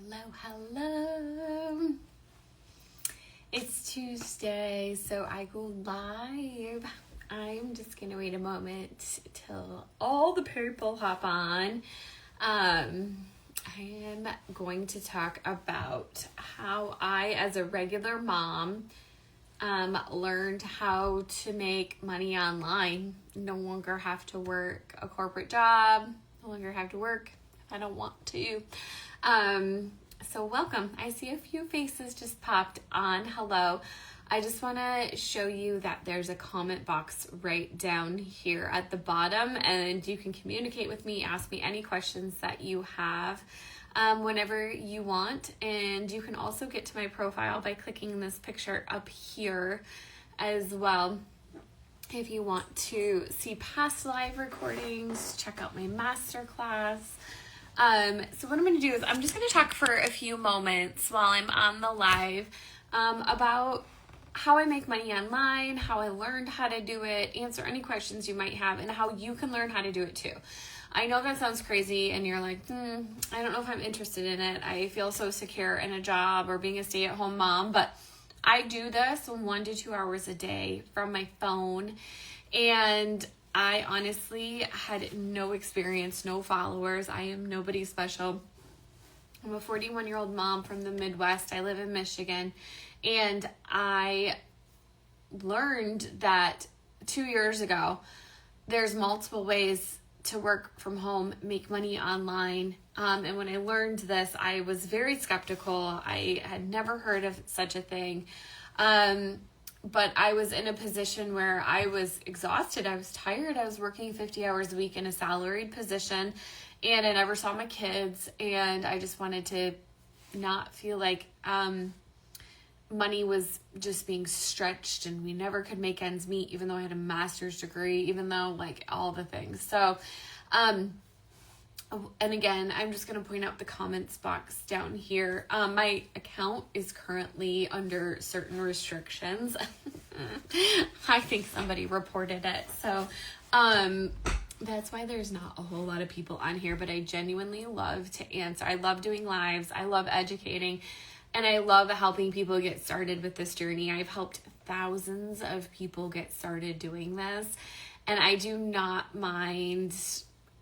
Hello. It's Tuesday, so I go live. I'm just going to wait a moment till all the people hop on. I am going to talk about how I, as a regular mom, learned how to make money online. No longer have to work a corporate job. No longer have to work if I don't want to. So welcome. I see a few faces just popped on. Hello. I just want to show you that there's a comment box right down here at the bottom, and you can communicate with me, ask me any questions that you have whenever you want. And you can also get to my profile by clicking this picture up here as well. If you want to see past live recordings, check out my masterclass. So what I'm going to do is I'm just going to talk for a few moments while I'm on the live about how I make money online, how I learned how to do it, answer any questions you might have, and how you can learn how to do it too. I know that sounds crazy and you're like, I don't know if I'm interested in it. I feel so secure in a job or being a stay-at-home mom, but I do this 1 to 2 hours a day from my phone, and I honestly had no experience, no followers. I am nobody special. I'm a 41-year-old mom from the Midwest. I live in Michigan, and I learned that 2 years ago, there's multiple ways to work from home, make money online. And when I learned this, I was very skeptical. I had never heard of such a thing. But I was in a position where I was exhausted. I was tired. I was working 50 hours a week in a salaried position, and I never saw my kids. And I just wanted to not feel like money was just being stretched, and we never could make ends meet, even though I had a master's degree, even though like all the things. So, and again, I'm just going to point out the comments box down here. My account is currently under certain restrictions. I think somebody reported it. So, that's why there's not a whole lot of people on here, but I genuinely love to answer. I love doing lives. I love educating, and I love helping people get started with this journey. I've helped thousands of people get started doing this, and I do not mind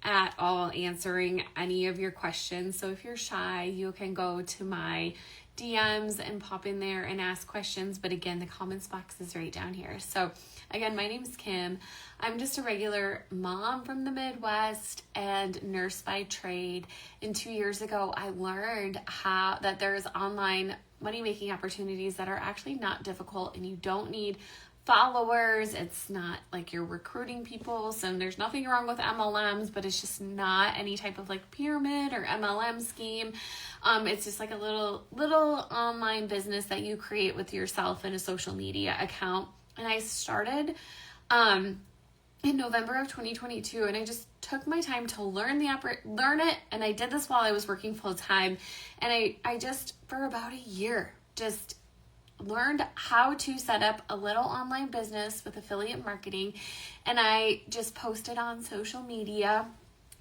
at all answering any of your questions. So if you're shy, you can go to my DMs and pop in there and ask questions. But again, the comments box is right down here. So again, my name is Kim. I'm just a regular mom from the Midwest and nurse by trade. And 2 years ago, I learned that there's online money-making opportunities that are actually not difficult, and you don't need followers. It's not like you're recruiting people. So there's nothing wrong with MLMs, but it's just not any type of like pyramid or MLM scheme. It's just like a little online business that you create with yourself and a social media account. And I started in November of 2022, and I just took my time to learn it. And I did this while I was working full time. And I just, for about a year, just learned how to set up a little online business with affiliate marketing, and I just posted on social media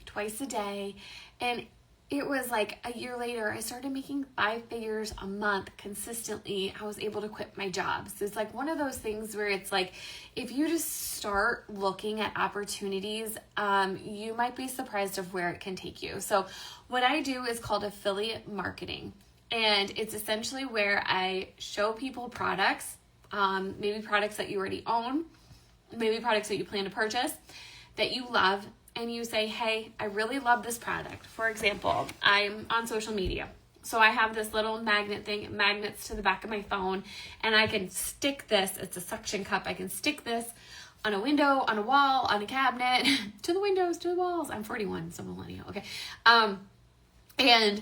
twice a day, and it was like a year later I started making 5 figures a month consistently. I was able to quit my job. So it's like one of those things where it's like if you just start looking at opportunities, you might be surprised of where it can take you. So what I do is called affiliate marketing. And it's essentially where I show people products, maybe products that you already own, maybe products that you plan to purchase that you love, and you say, hey, I really love this product. For example, I'm on social media. So I have this little magnet thing, it magnets to the back of my phone, and I can stick this, it's a suction cup, I can stick this on a window, on a wall, on a cabinet, to the windows, to the walls. I'm 41, so millennial, okay. And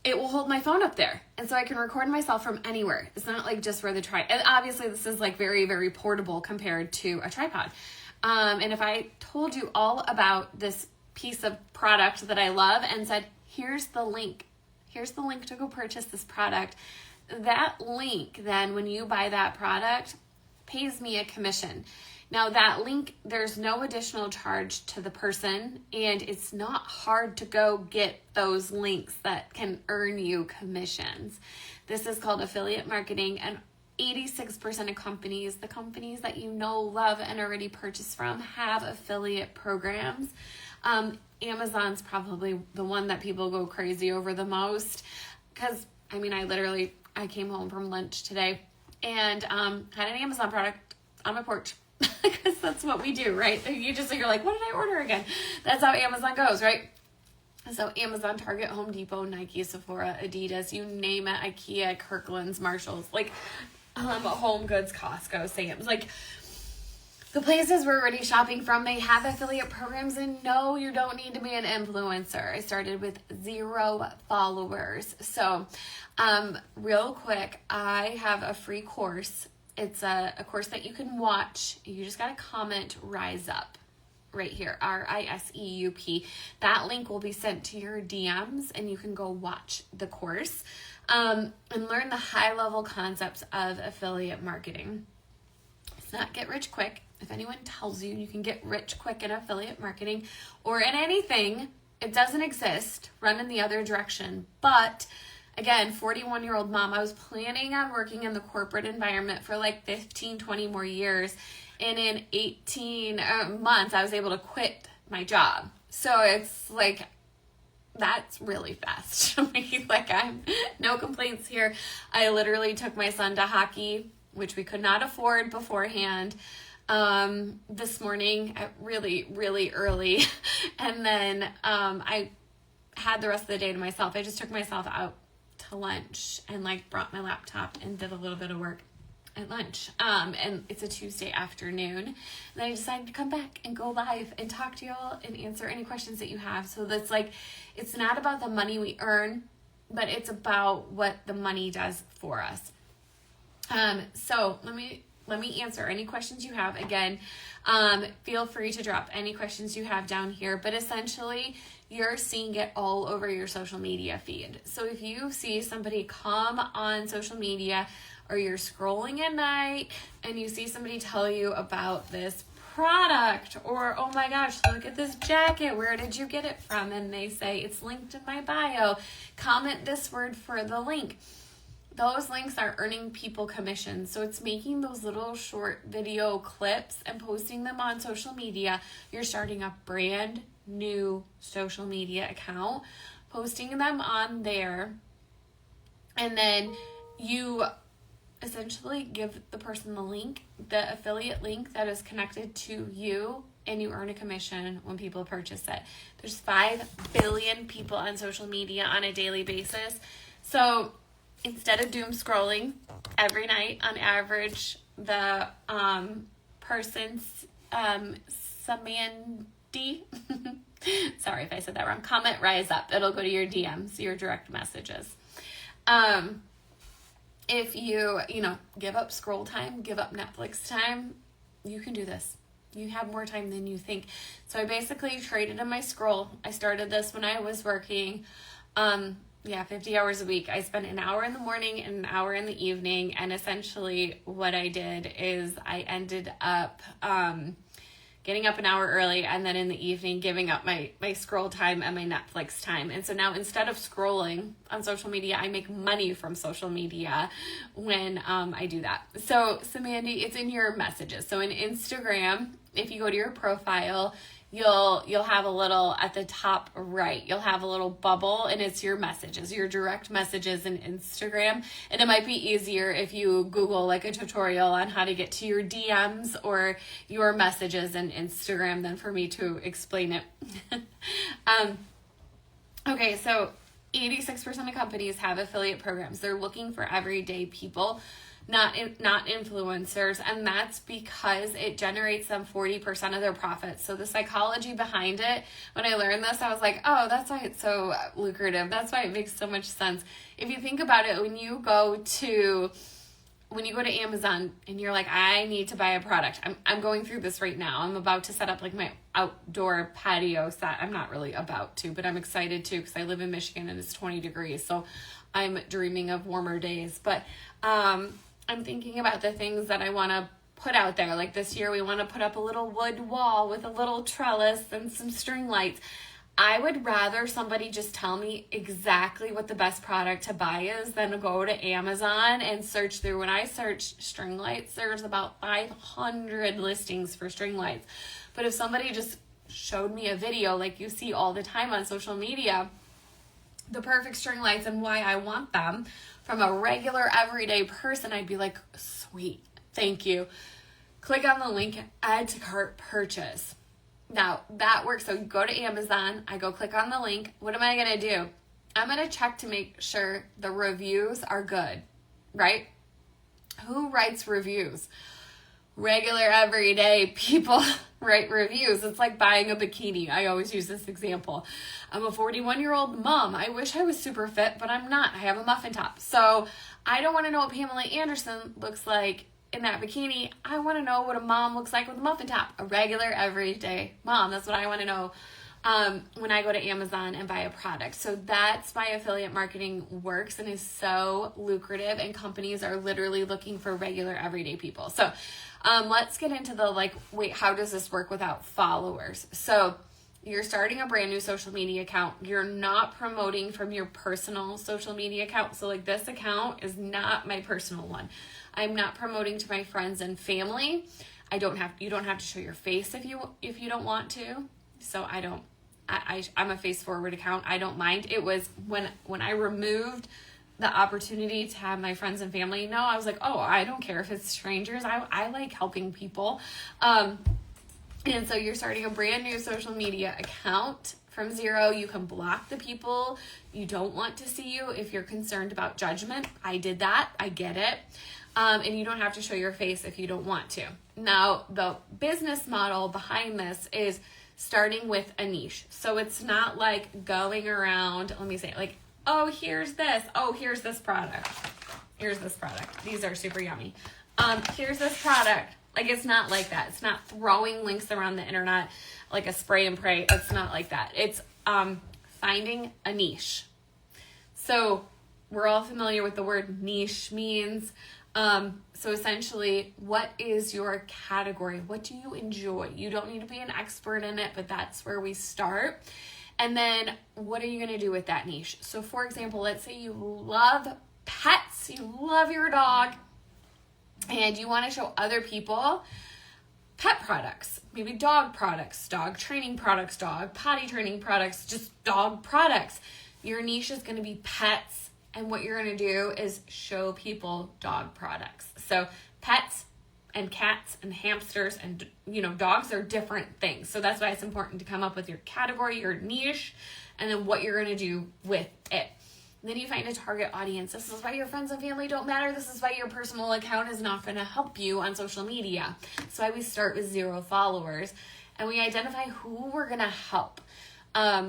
it will hold my phone up there. And so I can record myself from anywhere. It's not like just for the and obviously this is like very, very portable compared to a tripod. And if I told you all about this piece of product that I love and said, here's the link to go purchase this product, that link then when you buy that product pays me a commission. Now that link, there's no additional charge to the person, and it's not hard to go get those links that can earn you commissions. This is called affiliate marketing, and 86% of companies, the companies that you know, love, and already purchase from, have affiliate programs. Amazon's probably the one that people go crazy over the most, because I came home from lunch today and had an Amazon product on my porch, because that's what we do, right? You're like, what did I order again? That's how Amazon goes, right? So Amazon, Target, Home Depot, Nike, Sephora, Adidas, you name it, IKEA, Kirkland's, Marshalls, like Home Goods, Costco, Sam's, like the places we're already shopping from, they have affiliate programs. And no, you don't need to be an influencer. I started with 0 followers. So real quick, I have a free course. It's a course that you can watch. You just got to comment Rise Up right here, RISEUP. That link will be sent to your DMs, and you can go watch the course and learn the high-level concepts of affiliate marketing. It's not get rich quick. If anyone tells you you can get rich quick in affiliate marketing or in anything, it doesn't exist. Run in the other direction. But again, 41-year-old mom, I was planning on working in the corporate environment for like 15, 20 more years. And in 18 months, I was able to quit my job. So it's like, that's really fast. Like, I'm no complaints here. I literally took my son to hockey, which we could not afford beforehand, this morning at really, really early. And then I had the rest of the day to myself. I just took myself out to lunch and like brought my laptop and did a little bit of work at lunch. And it's a Tuesday afternoon. And then I decided to come back and go live and talk to y'all and answer any questions that you have. So that's like, it's not about the money we earn, but it's about what the money does for us. So let me answer any questions you have. Again, feel free to drop any questions you have down here, but essentially you're seeing it all over your social media feed. So if you see somebody come on social media, or you're scrolling at night and you see somebody tell you about this product, or, oh my gosh, look at this jacket, where did you get it from? And they say, it's linked in my bio, comment this word for the link. Those links are earning people commissions. So it's making those little short video clips and posting them on social media. You're starting a brand new social media account, posting them on there, and then you essentially give the person the link, the affiliate link that is connected to you, and you earn a commission when people purchase it. There's 5 billion people on social media on a daily basis. So instead of doom scrolling every night, on average, the person's Samandy, sorry if I said that wrong, comment Rise Up. It'll go to your DMs, your direct messages. If you give up scroll time, give up Netflix time, you can do this. You have more time than you think. So I basically traded in my scroll. I started this when I was working 50 hours a week. I spent an hour in the morning and an hour in the evening. And essentially what I did is I ended up getting up an hour early, and then in the evening giving up my scroll time and my Netflix time. And so now instead of scrolling on social media, I make money from social media when I do that. So Mandy, it's in your messages. So in Instagram, if you go to your profile, you'll have a little, at the top right, you'll have a little bubble, and it's your messages, your direct messages in Instagram. And it might be easier if you Google like a tutorial on how to get to your DMs or your messages in Instagram than for me to explain it. Okay, so 86% of companies have affiliate programs. They're looking for everyday people, not influencers, and that's because it generates them 40% of their profits. So the psychology behind it, when I learned this, I was like, oh, that's why it's so lucrative. That's why it makes so much sense. If you think about it, when you go to Amazon and you're like, I need to buy a product. I'm going through this right now. I'm about to set up like my outdoor patio set. I'm not really about to, but I'm excited to, because I live in Michigan and it's 20 degrees. So I'm dreaming of warmer days. But I'm thinking about the things that I want to put out there. Like this year, we want to put up a little wood wall with a little trellis and some string lights. I would rather somebody just tell me exactly what the best product to buy is than go to Amazon and search through. When I search string lights, there's about 500 listings for string lights. But if somebody just showed me a video like you see all the time on social media, the perfect string lights and why I want them from a regular everyday person, I'd be like, sweet, thank you. Click on the link, add to cart, purchase. Now that works. So you go to Amazon, I go click on the link. What am I going to do? I'm going to check to make sure the reviews are good, right? Who writes reviews? Regular everyday people write reviews. It's like buying a bikini. I always use this example. I'm a 41-year-old mom. I wish I was super fit, but I'm not. I have a muffin top. So I don't want to know what Pamela Anderson looks like in that bikini. I want to know what a mom looks like with a muffin top. A regular everyday mom. That's what I want to know when I go to Amazon and buy a product. So that's why affiliate marketing works and is so lucrative, and companies are literally looking for regular everyday people. So let's get into the wait, how does this work without followers? So you're starting a brand new social media account. You're not promoting from your personal social media account. So like this account is not my personal one. I'm not promoting to my friends and family. You don't have to show your face if you don't want to. So I'm a face forward account. I don't mind. It was when I removed the opportunity to have my friends and family know, I was like, oh, I don't care if it's strangers. I like helping people. And so you're starting a brand new social media account from zero. You can block the people you don't want to see you if you're concerned about judgment. I did that. I get it. And you don't have to show your face if you don't want to. Now, the business model behind this is starting with a niche. So it's not like going around, let me say, like, oh, here's this. Oh, here's this product. Here's this product. These are super yummy. Here's this product. Like, it's not like that. It's not throwing links around the internet like a spray and pray. It's not like that. It's finding a niche. So we're all familiar with the word niche means. So essentially, what is your category? What do you enjoy? You don't need to be an expert in it, but that's where we start. And then what are you going to do with that niche? So for example, let's say you love pets, you love your dog, and you want to show other people pet products, maybe dog products, dog training products, dog potty training products, just dog products. Your niche is going to be pets. And what you're going to do is show people dog products. So pets and cats and hamsters and, dogs are different things. So that's why it's important to come up with your category, your niche, and then what you're going to do with it. And then you find a target audience. This is why your friends and family don't matter. This is why your personal account is not going to help you on social media. That's why we start with 0 followers. And we identify who we're going to help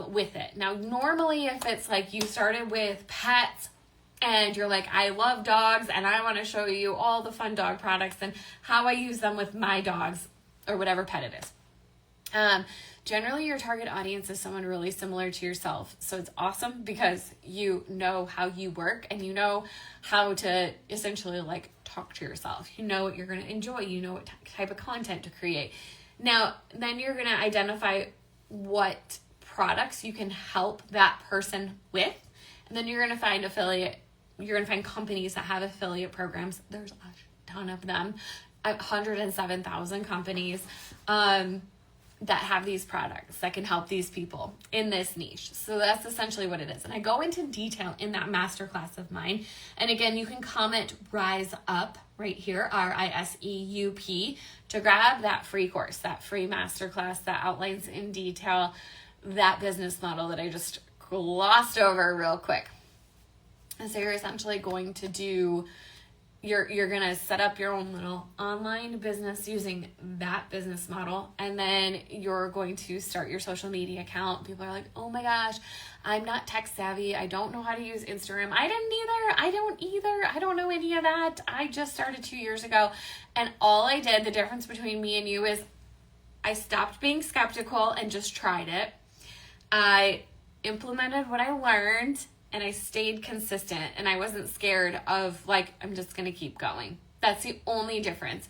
with it. Now, normally if it's like you started with pets and you're like, I love dogs and I want to show you all the fun dog products and how I use them with my dogs or whatever pet it is. Generally, your target audience is someone really similar to yourself. So it's awesome because you know how you work and you know how to essentially talk to yourself. You know what you're going to enjoy. You know what type of content to create. Now, then you're going to identify what products you can help that person with. And then you're going to find you're going to find companies that have affiliate programs. There's a ton of them, 107,000 companies that have these products that can help these people in this niche. So that's essentially what it is. And I go into detail in that masterclass of mine. And again, you can comment Rise Up right here, RISEUP, to grab that free course, that free masterclass that outlines in detail that business model that I just glossed over real quick. And so you're essentially going to do, you're going to set up your own little online business using that business model. And then you're going to start your social media account. People are like, oh my gosh, I'm not tech savvy. I don't know how to use Instagram. I don't either. I don't know any of that. I just started 2 years ago. And all I did, the difference between me and you is I stopped being skeptical and just tried it. I implemented what I learned and I stayed consistent and I wasn't scared of I'm just going to keep going. That's the only difference.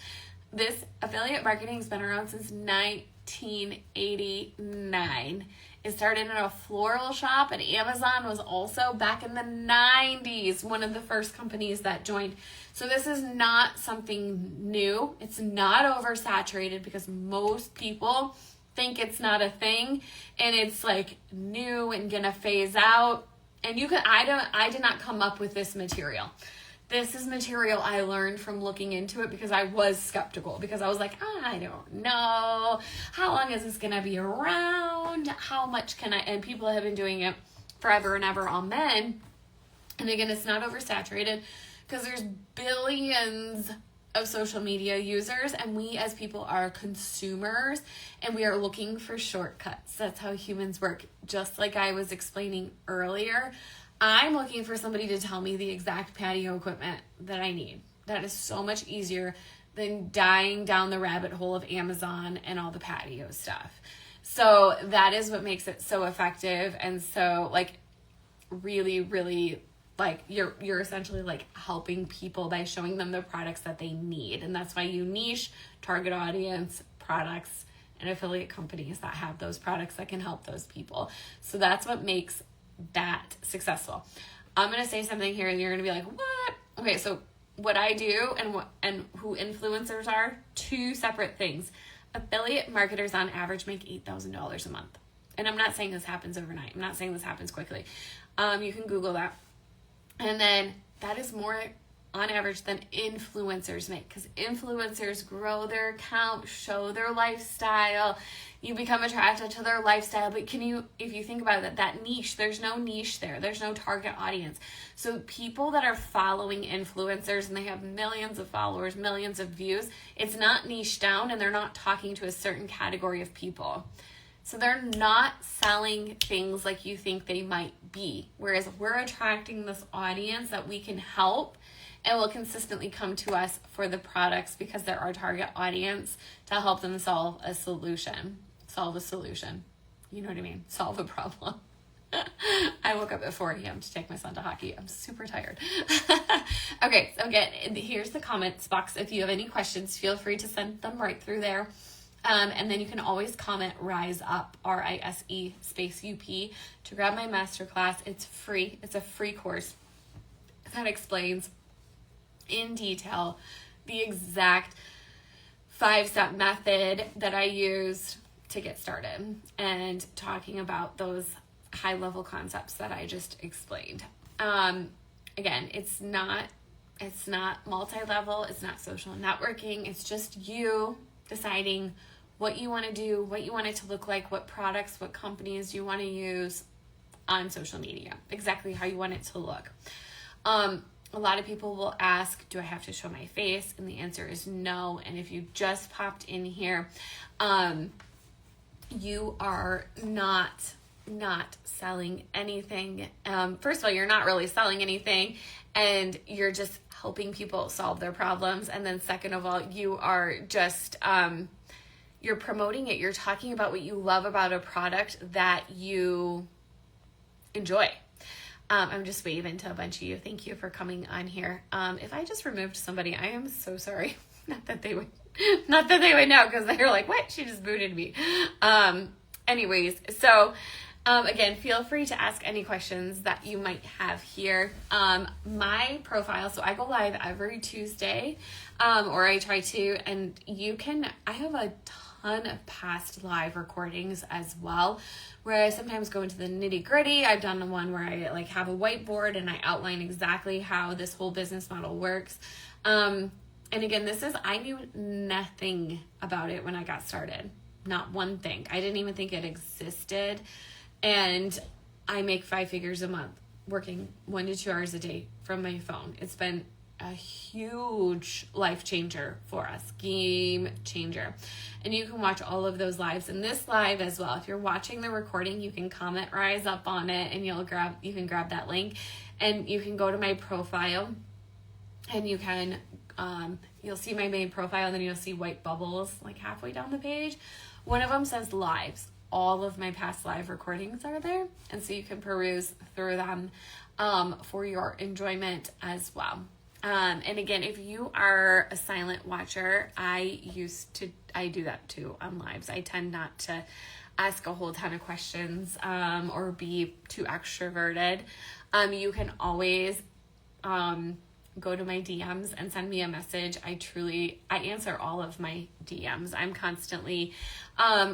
This affiliate marketing has been around since 1989. It started in a floral shop, and Amazon was also back in the 90s, one of the first companies that joined. So this is not something new. It's not oversaturated because most people think it's not a thing and it's like new and gonna phase out. And I did not come up with this material. This is material I learned from looking into it because I was skeptical, because I was like, I don't know. How long is this going to be around? How much can I? And people have been doing it forever and ever, all men. And again, it's not oversaturated because there's billions of social media users, and we as people are consumers, and we are looking for shortcuts. That's how humans work. Just like I was explaining earlier, I'm looking for somebody to tell me the exact patio equipment that I need. That is so much easier than dying down the rabbit hole of Amazon and all the patio stuff. So that is what makes it so effective. And so like really, really like you're essentially like helping people by showing them the products that they need. And that's why you niche, target audience, products, and affiliate companies that have those products that can help those people. So that's what makes that successful. I'm going to say something here and you're going to be like, what? Okay, so what I do and who influencers are, two separate things. Affiliate marketers on average make $8,000 a month. And I'm not saying this happens overnight. I'm not saying this happens quickly. You can Google that. And then that is more on average than influencers make, because influencers grow their account, show their lifestyle. You become attracted to their lifestyle. But if you think about it, that niche, there's no niche there. There's no target audience. So people that are following influencers and they have millions of followers, millions of views, it's not niche down and they're not talking to a certain category of people. So they're not selling things like you think they might be. Whereas we're attracting this audience that we can help and will consistently come to us for the products because they're our target audience to help them solve a solution. Solve a solution. You know what I mean? Solve a problem. I woke up at 4 a.m. to take my son to hockey. I'm super tired. Okay, so again, here's the comments box. If you have any questions, feel free to send them right through there. And then you can always comment Rise Up, RISE space UP, to grab my masterclass. It's free. It's a free course that explains in detail the exact 5-step method that I used to get started and talking about those high-level concepts that I just explained. Again, it's not multi-level, it's not social networking, it's just you deciding what you want to do, what you want it to look like, what products, what companies you want to use on social media, exactly how you want it to look. A lot of people will ask, do I have to show my face? And the answer is no. And if you just popped in here, you are not selling anything. First of all, you're not really selling anything, and you're just helping people solve their problems. And then second of all, you are just, you're promoting it. You're talking about what you love about a product that you enjoy. I'm just waving to a bunch of you. Thank you for coming on here. If I just removed somebody, I am so sorry. Not that they would know, because they're like, what? She just booted me. Anyways, so again, feel free to ask any questions that you might have here. My profile, so I go live every Tuesday, or I try to, and I have a ton of past live recordings as well, where I sometimes go into the nitty gritty. I've done one where I like have a whiteboard and I outline exactly how this whole business model works. And again, I knew nothing about it when I got started. Not one thing. I didn't even think it existed. And I make 5 figures a month working 1 to 2 hours a day from my phone. It's been a huge life changer for us, game changer. And you can watch all of those lives in this live as well. If you're watching the recording, you can comment Rise Up on it, and you can grab that link, and you can go to my profile, and you can you'll see my main profile, and then you'll see white bubbles like halfway down the page. One of them says lives. All of my past live recordings are there, and so you can peruse through them for your enjoyment as well. And again, if you are a silent watcher, I do that too on lives. I tend not to ask a whole ton of questions, or be too extroverted. You can always, go to my DMs and send me a message. I answer all of my DMs. I'm constantly,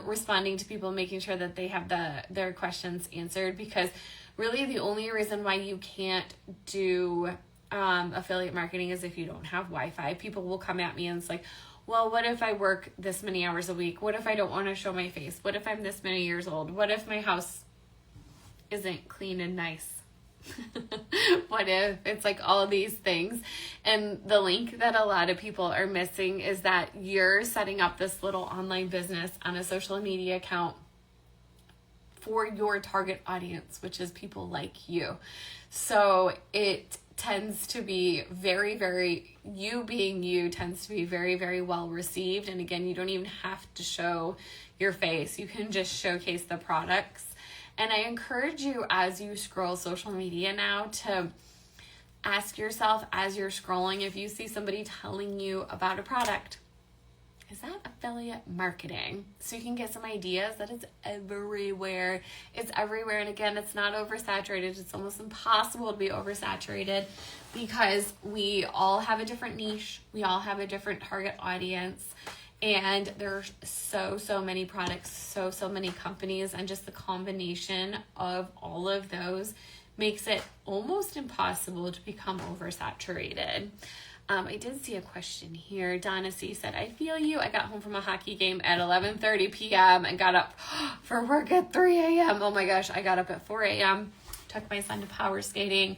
responding to people, making sure that they have their questions answered, because really the only reason why you can't do affiliate marketing is if you don't have Wi-Fi. People will come at me and it's like, well, what if I work this many hours a week? What if I don't want to show my face? What if I'm this many years old? What if my house isn't clean and nice? What if it's like all these things? And the link that a lot of people are missing is that you're setting up this little online business on a social media account for your target audience, which is people like you. So it tends to be you being you tends to be very, very well received. And again, you don't even have to show your face. You can just showcase the products. And I encourage you, as you scroll social media now, to ask yourself as you're scrolling, if you see somebody telling you about a product, is that affiliate marketing? So you can get some ideas that it's everywhere. It's everywhere. And again, it's not oversaturated. It's almost impossible to be oversaturated, because we all have a different niche. We all have a different target audience. And there's so many products, so many companies, and just the combination of all of those makes it almost impossible to become oversaturated. I did see a question here. Donna C said, I feel you. I got home from a hockey game at 11:30 p.m. and got up for work at 3 a.m. Oh my gosh, I got up at 4 a.m. Took my son to power skating.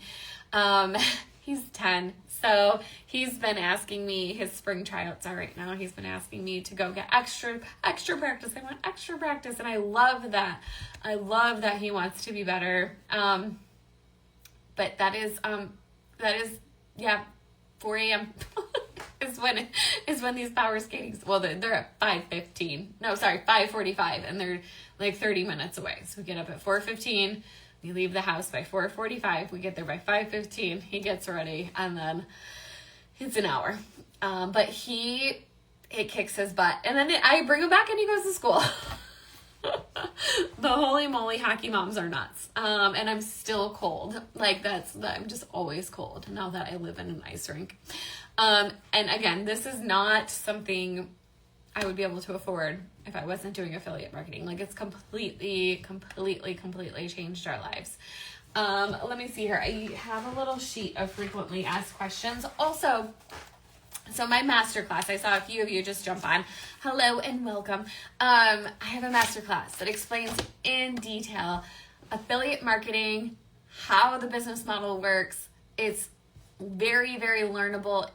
He's 10. So he's been asking me, his spring tryouts are right now. He's been asking me to go get extra practice. I want extra practice. And I love that. I love that he wants to be better. But that is, 4 a.m. is when these power skatings, well, they're at 5:15. No, sorry, 5:45. And they're like 30 minutes away. So we get up at 4:15. We leave the house by 4:45. We get there by 5:15. He gets ready, and then it's an hour. But it kicks his butt. And then I bring him back and he goes to school. The holy moly, hockey moms are nuts. And I'm still cold. I'm just always cold now that I live in an ice rink. And again, this is not something I would be able to afford if I wasn't doing affiliate marketing. Like, it's completely changed our lives. Let me see here. I have a little sheet of frequently asked questions. Also, so my masterclass, I saw a few of you just jump on. Hello and welcome. I have a masterclass that explains in detail affiliate marketing, how the business model works. It's very, very learnable.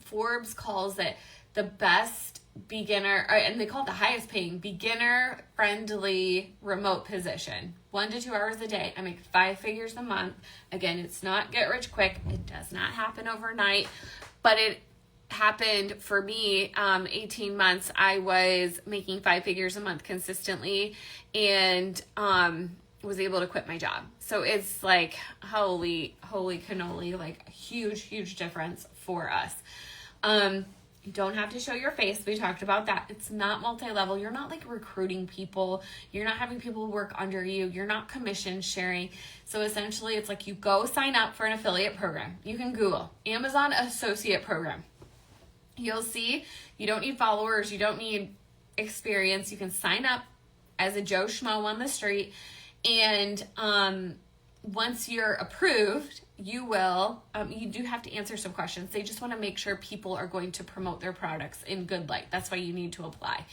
Forbes calls it the best beginner, and they call it the highest paying beginner friendly remote position. 1 to 2 hours a day. I make 5 figures a month. Again, it's not get rich quick. It does not happen overnight, but it happened for me. 18 months I was making 5 figures a month consistently, and was able to quit my job. So it's like holy cannoli, like a huge difference for us. You don't have to show your face. We talked about that. It's not multi-level. You're not like recruiting people. You're not having people work under you. You're not commission sharing. So essentially it's like you go sign up for an affiliate program. You can Google Amazon Associate Program. You'll see you don't need followers. You don't need experience. You can sign up as a Joe Schmo on the street. And once you're approved, you do have to answer some questions. They just want to make sure people are going to promote their products in good light. That's why you need to apply.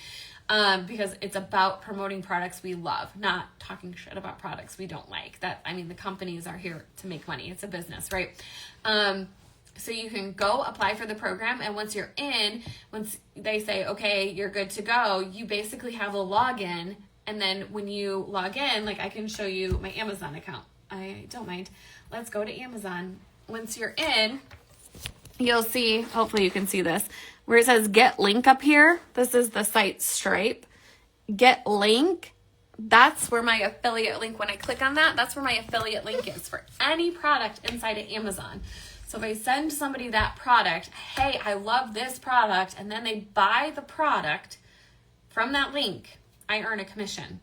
Because it's about promoting products we love, not talking shit about products we don't like. The companies are here to make money. It's a business, right? So you can go apply for the program, and once you're in, once they say, okay, you're good to go, you basically have a login. And then when you log in, like I can show you my Amazon account. I don't mind. Let's go to Amazon. Once you're in, you'll see, hopefully you can see this, where it says get link up here. This is the site Stripe. Get link. that's where my affiliate link, when I click on that, that's where my affiliate link is for any product inside of Amazon. So if I send somebody that product, hey, I love this product, and then they buy the product from that link, I earn a commission.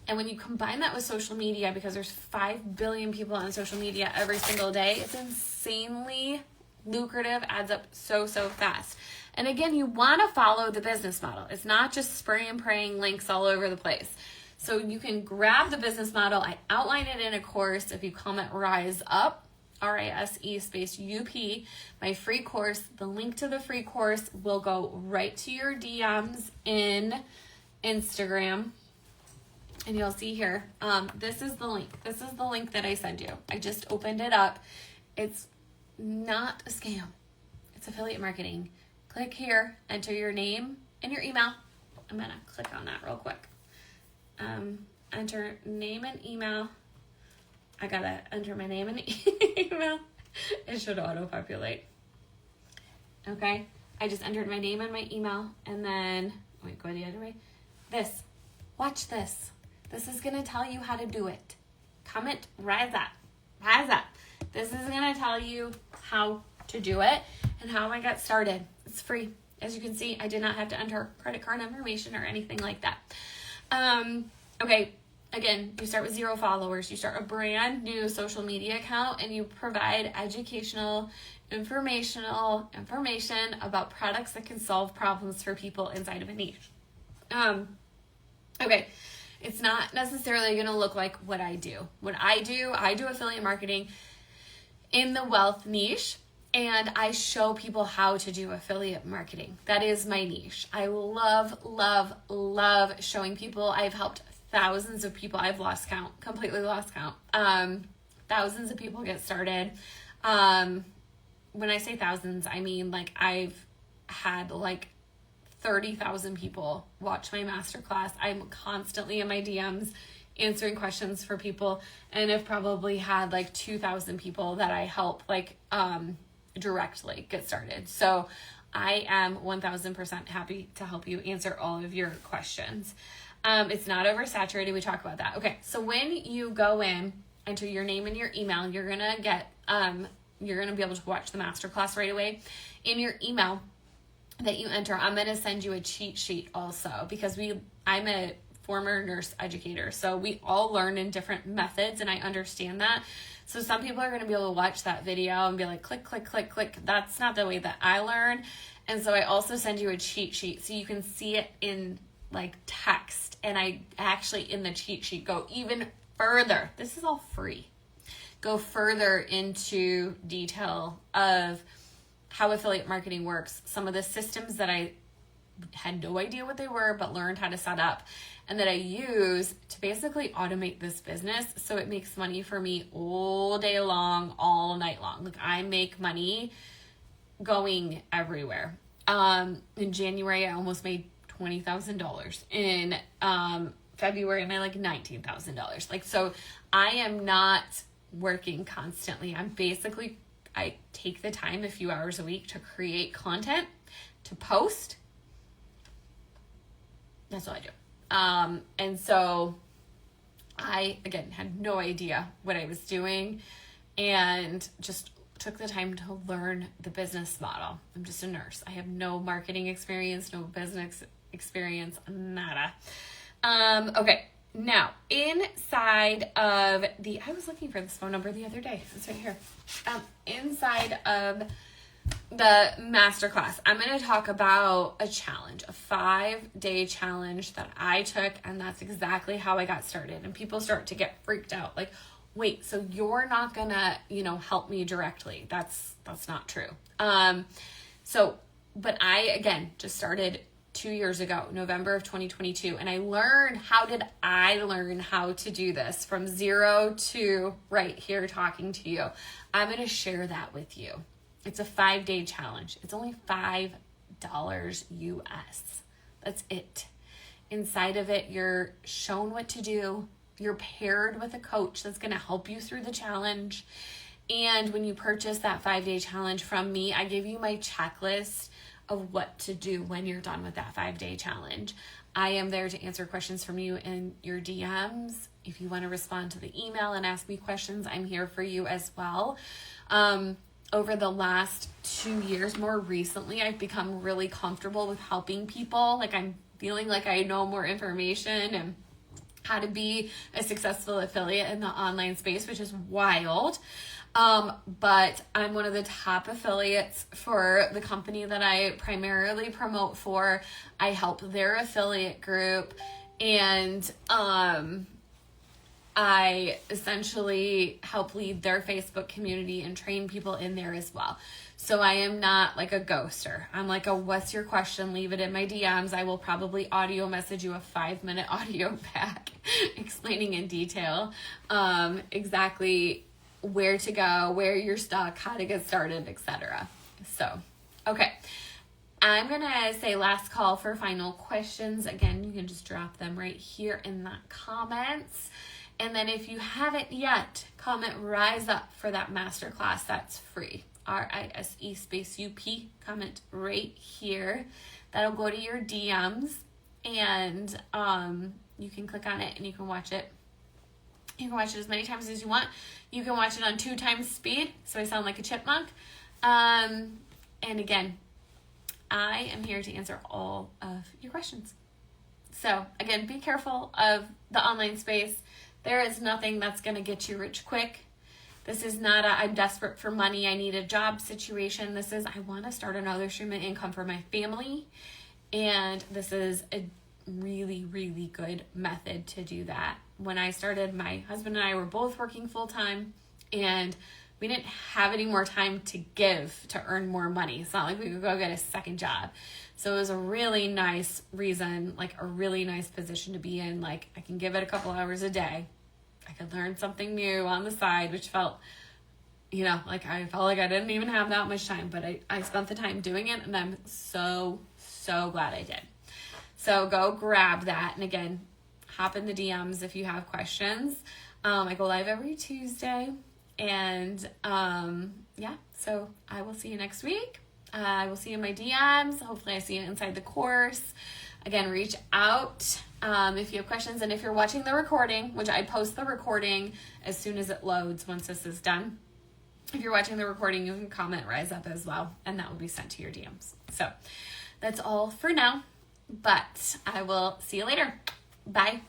And when you combine that with social media, because there's 5 billion people on social media every single day, it's insanely lucrative, adds up so fast. And again, you want to follow the business model. It's not just spray and praying links all over the place. So you can grab the business model. I outline it in a course. If you comment Rise Up, RISE space UP, my free course, the link to the free course will go right to your DMs in Instagram. And you'll see here, this is the link. This is the link that I send you. I just opened it up. It's not a scam. It's affiliate marketing. Click here, enter your name and your email. I'm going to click on that real quick. Enter name and email. I got to enter my name and email. It should auto-populate. Okay. I just entered my name and my email. And then, wait, go the other way. This. Watch this. This is going to tell you how to do it. Comment, rise up. Rise up. This is going to tell you how to do it and how I got started. It's free. As you can see, I did not have to enter credit card information or anything like that. Okay. Again, you start with 0 followers. You start a brand new social media account and you provide educational, information about products that can solve problems for people inside of a niche. Okay. It's not necessarily going to look like what I do. I do affiliate marketing in the wealth niche, and I show people how to do affiliate marketing. That is my niche. I love showing people. I've helped thousands of people. I've lost count, completely lost count. Thousands of people get started. When I say thousands, I mean like I've had like 30,000 people watch my masterclass. I'm constantly in my DMs answering questions for people, and I've probably had like 2,000 people that I help like directly get started. So I am 1,000% happy to help you answer all of your questions. It's not oversaturated. We talk about that. Okay, so when you go in, enter your name and your email, you're gonna get you're gonna be able to watch the masterclass right away. In your email that you enter, I'm going to send you a cheat sheet also, because I'm a former nurse educator, so we all learn in different methods, and I understand that. So some people are going to be able to watch that video and be like, click, click, click, click. That's not the way that I learn. And so I also send you a cheat sheet so you can see it in like text, and I actually in the cheat sheet go even further. This is all free. Go further into detail of how affiliate marketing works, some of the systems that I had no idea what they were, but learned how to set up, and that I use to basically automate this business so it makes money for me all day long, all night long. Like I make money going everywhere. In January, I almost made $20,000. In February, I made like $19,000. Like, so I am not working constantly. I take the time a few hours a week to create content, to post. That's all I do. And so I, again, had no idea what I was doing and just took the time to learn the business model. I'm just a nurse. I have no marketing experience, no business experience, nada. Okay. Now, inside of I was looking for this phone number the other day. It's right here. Inside of the masterclass, I'm going to talk about a challenge, a 5-day challenge that I took, and that's exactly how I got started. And people start to get freaked out. Like, wait, so you're not going to, help me directly. That's not true. But I, again, just started 2 years ago, November of 2022. And how did I learn how to do this from 0 to right here talking to you? I'm going to share that with you. It's a 5-day challenge. It's only $5 US. That's it. Inside of it, you're shown what to do. You're paired with a coach that's going to help you through the challenge. And when you purchase that 5-day challenge from me, I give you my checklist of what to do when you're done with that 5-day challenge. I am there to answer questions from you in your DMs. If you want to respond to the email and ask me questions, I'm here for you as well. Over the last 2 years, more recently, I've become really comfortable with helping people. Like, I'm feeling like I know more information and how to be a successful affiliate in the online space, which is wild. But I'm one of the top affiliates for the company that I primarily promote for. I help their affiliate group, and I essentially help lead their Facebook community and train people in there as well. So I am not like a ghoster. I'm like what's your question? Leave it in my DMs. I will probably audio message you a 5-minute audio back explaining in detail exactly where to go, where you're stuck, how to get started, etc. So, okay. I'm going to say last call for final questions. Again, you can just drop them right here in the comments. And then if you haven't yet, comment Rise Up for that masterclass. That's free. RISE space UP. Comment right here. That'll go to your DMs, and you can click on it and you can watch it. You can watch it as many times as you want. You can watch it on 2 times speed, so I sound like a chipmunk. And again, I am here to answer all of your questions. So again, be careful of the online space. There is nothing that's going to get you rich quick. This is not a I'm desperate for money, I need a job situation. This is I want to start another stream of income for my family. And this is a really, really good method to do that. When I started, my husband and I were both working full-time, and we didn't have any more time to give to earn more money. It's not like we could go get a second job. So it was a really nice reason, like a really nice position to be in. Like, I can give it a couple hours a day. I could learn something new on the side, which felt, like I felt like I didn't even have that much time, but I spent the time doing it, and I'm so, so glad I did. So go grab that. And again, hop in the DMs if you have questions. I go live every Tuesday. And so I will see you next week. I will see you in my DMs. Hopefully I see you inside the course. Again, reach out if you have questions. And if you're watching the recording, which I post the recording as soon as it loads once this is done. If you're watching the recording, you can comment Rise Up as well, and that will be sent to your DMs. So that's all for now. But I will see you later. Bye.